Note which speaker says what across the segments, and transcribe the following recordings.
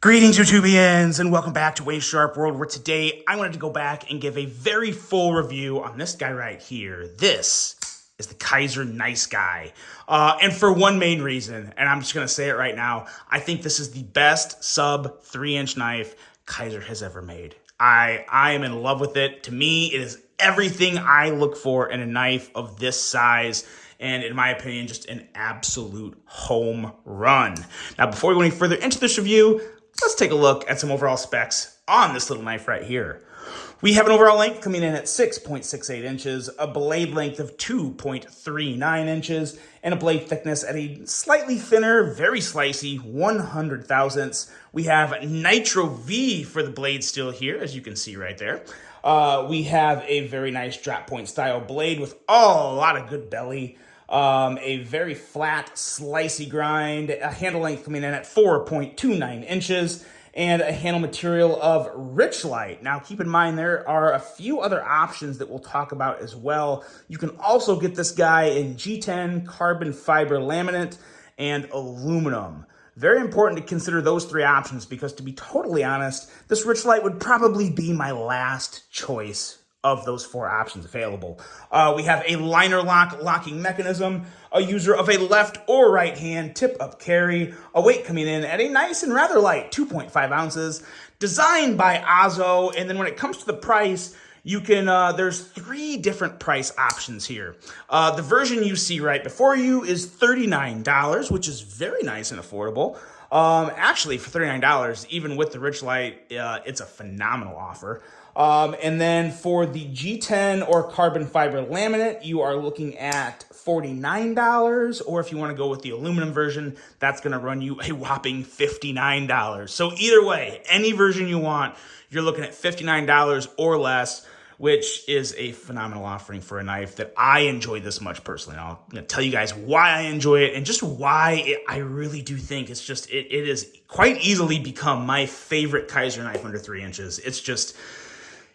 Speaker 1: Greetings, YouTubians, and welcome back to Way Sharp World, where today I wanted to go back and give a very full review on this guy right here. This is the Kizer Nice Guy. And for one main reason, and I'm just going to say it right now, I think this is the best sub 3-inch knife Kizer has ever made. I am in love with it. To me, it is everything I look for in a knife of this size. And in my opinion, just an absolute home run. Now, before we go any further into this review, let's take a look at some overall specs on this little knife right here. We have an overall length coming in at 6.68 inches, a blade length of 2.39 inches, and a blade thickness at a slightly thinner, very slicey 100 thousandths. We have Nitro V for the blade steel here, as you can see right there. We have a very nice drop point style blade with a lot of good belly. A very flat, slicey grind, a handle length coming in at 4.29 inches, and a handle material of Richlite. Now, keep in mind, there are a few other options that we'll talk about as well. You can also get this guy in G10, carbon fiber laminate, and aluminum. Very important to consider those three options because, to be totally honest, this Richlite would probably be my last choice of those four options available. We have a liner lock locking mechanism, a user of a left or right hand tip up carry, a weight coming in at a nice and rather light 2.5 ounces, designed by Azo. And then when it comes to the price, you can, there's three different price options here. The version you see right before you is $39, which is very nice and affordable. Actually, for $39, even with the Richlite, it's a phenomenal offer. And then for the G10 or carbon fiber laminate, you are looking at $49, or if you want to go with the aluminum version, that's going to run you a whopping $59. So either way, any version you want, you're looking at $59 or less, which is a phenomenal offering for a knife that I enjoy this much personally. And I'm going to tell you guys why I enjoy it and just why I really do think it's just, it has quite easily become my favorite Kizer knife under 3 inches.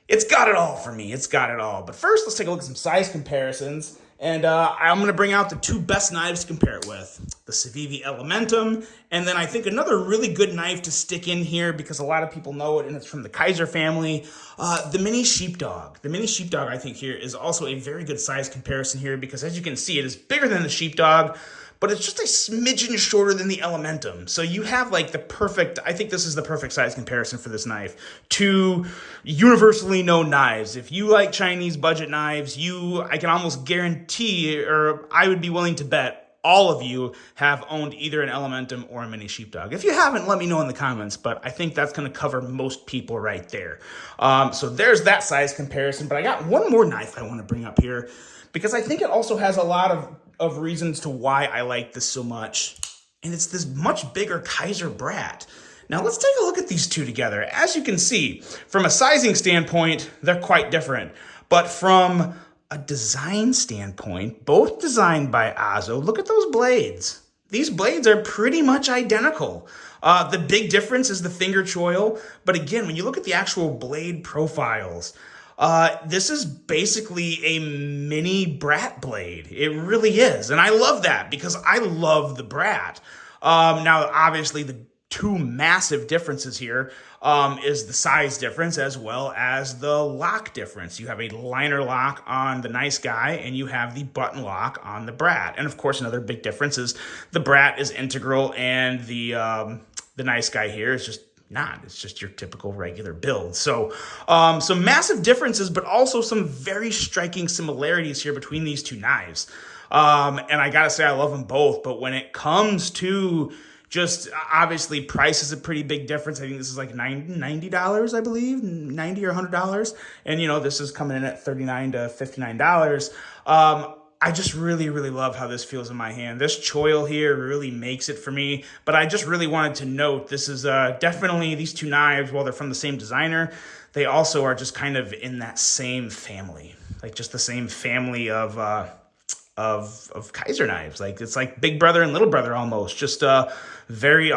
Speaker 1: It's got it all for me. It's got it all. But first, let's take a look at some size comparisons. And I'm going to bring out the two best knives to compare it with. The Civivi Elementum, and then I think another really good knife to stick in here because a lot of people know it, and it's from the Kizer family, the Mini Sheepdog. The Mini Sheepdog, I think, here is also a very good size comparison here because, as you can see, it is bigger than the Sheepdog, but it's just a smidgen shorter than the Elementum. So you have like the perfect, I think this is the perfect size comparison for this knife. Two universally known knives. If you like Chinese budget knives, I can almost guarantee, or I would be willing to bet, all of you have owned either an Elementum or a Mini Sheepdog. If you haven't, let me know in the comments, but I think that's going to cover most people right there. So there's that size comparison, but I got one more knife I want to bring up here because I think it also has a lot of reasons to why I like this so much, and it's this much bigger Kizer Brat. Now let's take a look at these two together. As you can see, from a sizing standpoint, they're quite different, but from a design standpoint, both designed by Azo, look at those blades. These blades are pretty much identical. The big difference is the finger choil, but again, when you look at the actual blade profiles, this is basically a mini Brat blade. It really is. And I love that because I love the Brat. Now, obviously, the two massive differences here is the size difference as well as the lock difference. You have a liner lock on the Nice Guy and you have the button lock on the Brat. And of course, another big difference is the Brat is integral and the Nice Guy here is just not. It's just your typical regular build. So some massive differences, but also some very striking similarities here between these two knives. And I gotta say, I love them both. But when it comes to just obviously price is a pretty big difference. I think this is like $90, I believe, $90 or $100. And, you know, this is coming in at $39 to $59. I just really, really love how this feels in my hand. This choil here really makes it for me. But I just really wanted to note this is definitely these two knives, while they're from the same designer, they also are just kind of in that same family. Like just the same family of of Kizer knives. Like it's like big brother and little brother almost. Just very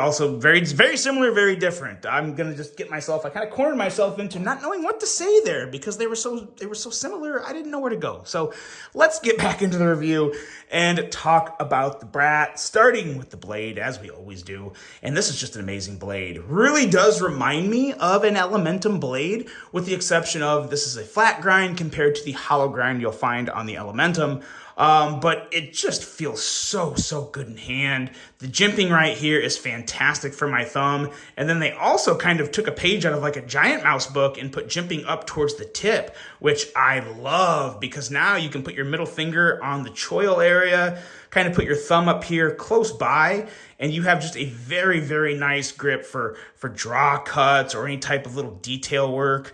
Speaker 1: similar, very different. I'm gonna just get myself. I kind of cornered myself into not knowing what to say there because they were so similar. I didn't know where to go. So let's get back into the review and talk about the Brat, starting with the blade as we always do. And this is just an amazing blade. Really does remind me of an Elementum blade, with the exception of this is a flat grind compared to the hollow grind you'll find on the Elementum. But it just feels so good in hand. The jimping right here is fantastic for my thumb. And then they also kind of took a page out of like a Giant Mouse book and put jimping up towards the tip, which I love because now you can put your middle finger on the choil area, kind of put your thumb up here close by, and you have just a very nice grip for draw cuts or any type of little detail work.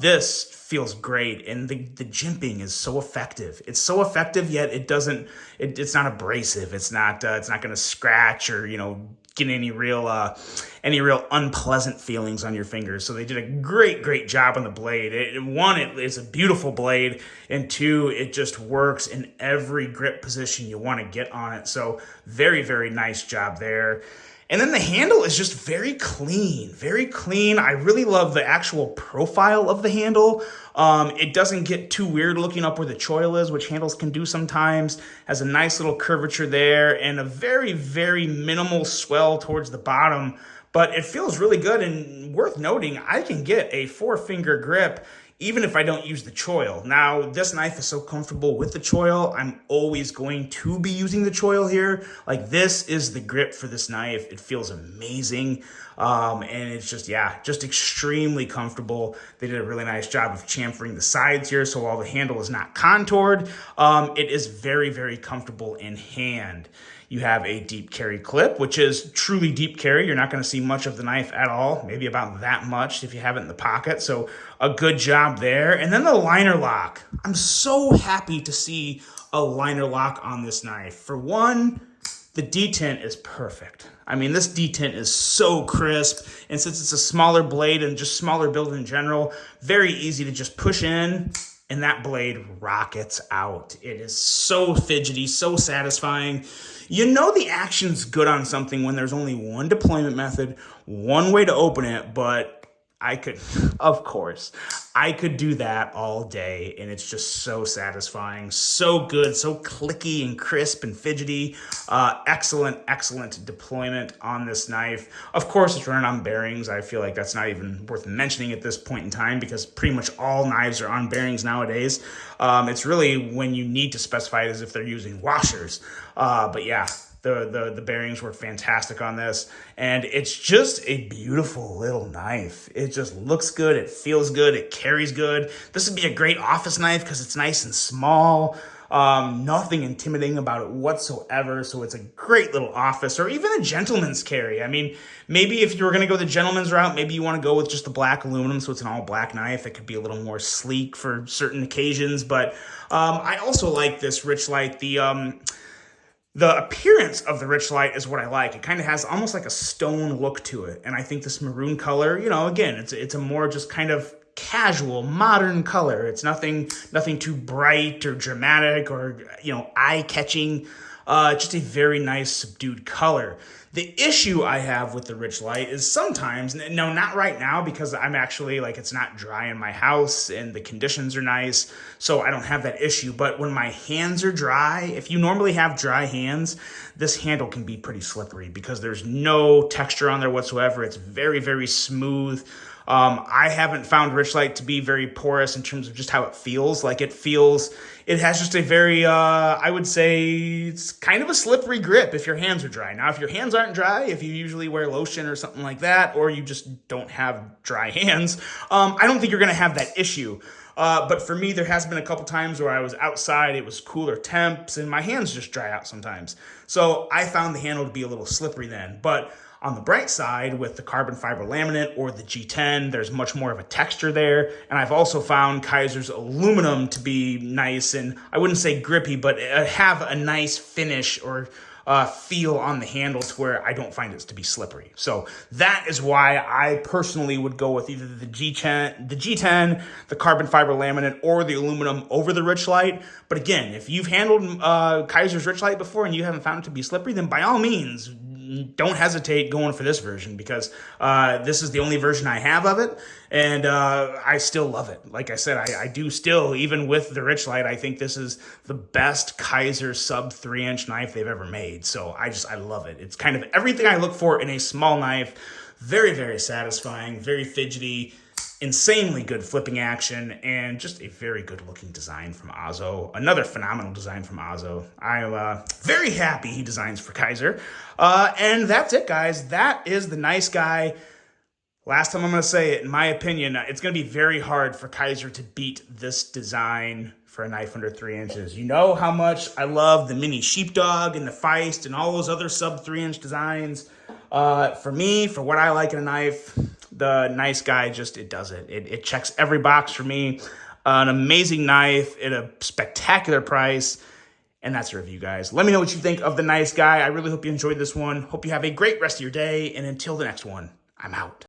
Speaker 1: This feels great, and the jimping is so effective. It's so effective, yet it's not abrasive. It's not going to scratch or get any real unpleasant feelings on your fingers. So they did a great job on the blade. One, it's a beautiful blade, and two, it just works in every grip position you want to get on it. So very nice job there. And then the handle is just very clean. I really love the actual profile of the handle. It doesn't get too weird looking up where the choil is, which handles can do sometimes. Has a nice little curvature there and a very minimal swell towards the bottom. But it feels really good, and worth noting, I can get a 4-finger grip even if I don't use the choil. Now, this knife is so comfortable with the choil, I'm always going to be using the choil here. Like, this is the grip for this knife. It feels amazing. And it's just extremely comfortable. They did a really nice job of chamfering the sides here, so while the handle is not contoured, it is very comfortable in hand. You have a deep carry clip, which is truly deep carry. You're not going to see much of the knife at all, maybe about that much if you have it in the pocket. So a good job there. And then the liner lock. I'm so happy to see a liner lock on this knife. For one, the detent is perfect. I mean, this detent is so crisp, and since it's a smaller blade and just smaller build in general, very easy to just push in, and that blade rockets out. It is so fidgety, so satisfying. You know the action's good on something when there's only one deployment method, one way to open it, but I could do that all day, and it's just so satisfying, so good, so clicky and crisp and fidgety. Excellent deployment on this knife. Of course, it's running on bearings. I feel like that's not even worth mentioning at this point in time because pretty much all knives are on bearings nowadays. It's really when you need to specify it as if they're using washers. But yeah. The bearings were fantastic on this, and it's just a beautiful little knife. It just looks good, it feels good, it carries good. This would be a great office knife because it's nice and small. Nothing intimidating about it whatsoever, so it's a great little office or even a gentleman's carry. I mean, maybe if you were going to go the gentleman's route, maybe you want to go with just the black aluminum, so it's an all black knife. It could be a little more sleek for certain occasions, but I also like this Richlite. The appearance of the Richlite is what I like. It kind of has almost like a stone look to it. And I think this maroon color, again, it's a more just kind of casual, modern color. It's nothing too bright or dramatic or, eye-catching. Just a very nice subdued color. The issue I have with the Richlite is sometimes, no, not right now because I'm actually it's not dry in my house and the conditions are nice, so I don't have that issue. But when my hands are dry, if you normally have dry hands, this handle can be pretty slippery because there's no texture on there whatsoever. It's very smooth. I haven't found Richlite to be very porous in terms of just how it feels. It has just a very, I would say it's kind of a slippery grip if your hands are dry. Now, if your hands aren't dry, if you usually wear lotion or something like that, or you just don't have dry hands, I don't think you're going to have that issue. But for me, there has been a couple times where I was outside, it was cooler temps, and my hands just dry out sometimes. So I found the handle to be a little slippery then. But on the bright side, with the carbon fiber laminate or the G10, there's much more of a texture there. And I've also found Kizer's aluminum to be nice and I wouldn't say grippy, but have a nice finish or feel on the handle to where I don't find it to be slippery. So that is why I personally would go with either the G10, the carbon fiber laminate, or the aluminum over the Richlite. But again, if you've handled Kizer's Richlite before and you haven't found it to be slippery, then by all means, don't hesitate going for this version, because this is the only version I have of it, and I still love it. Like I said, I do still, even with the Richlite, I think this is the best Kizer sub 3-inch knife they've ever made. So I love it. It's kind of everything I look for in a small knife. Very, very satisfying, very fidgety, insanely good flipping action, and just a very good looking design from Ozzo. Another phenomenal design from Ozzo. I'm very happy he designs for Kizer. And that's it, guys. That is the Nice Guy. Last time I'm going to say it, in my opinion, it's going to be very hard for Kizer to beat this design for a knife under 3 inches. You know how much I love the mini sheepdog and the Feist and all those other sub 3-inch designs. For me, for what I like in a knife, the Nice Guy it does it. It checks every box for me. An amazing knife at a spectacular price. And that's a review, guys. Let me know what you think of the Nice Guy. I really hope you enjoyed this one. Hope you have a great rest of your day. And until the next one, I'm out.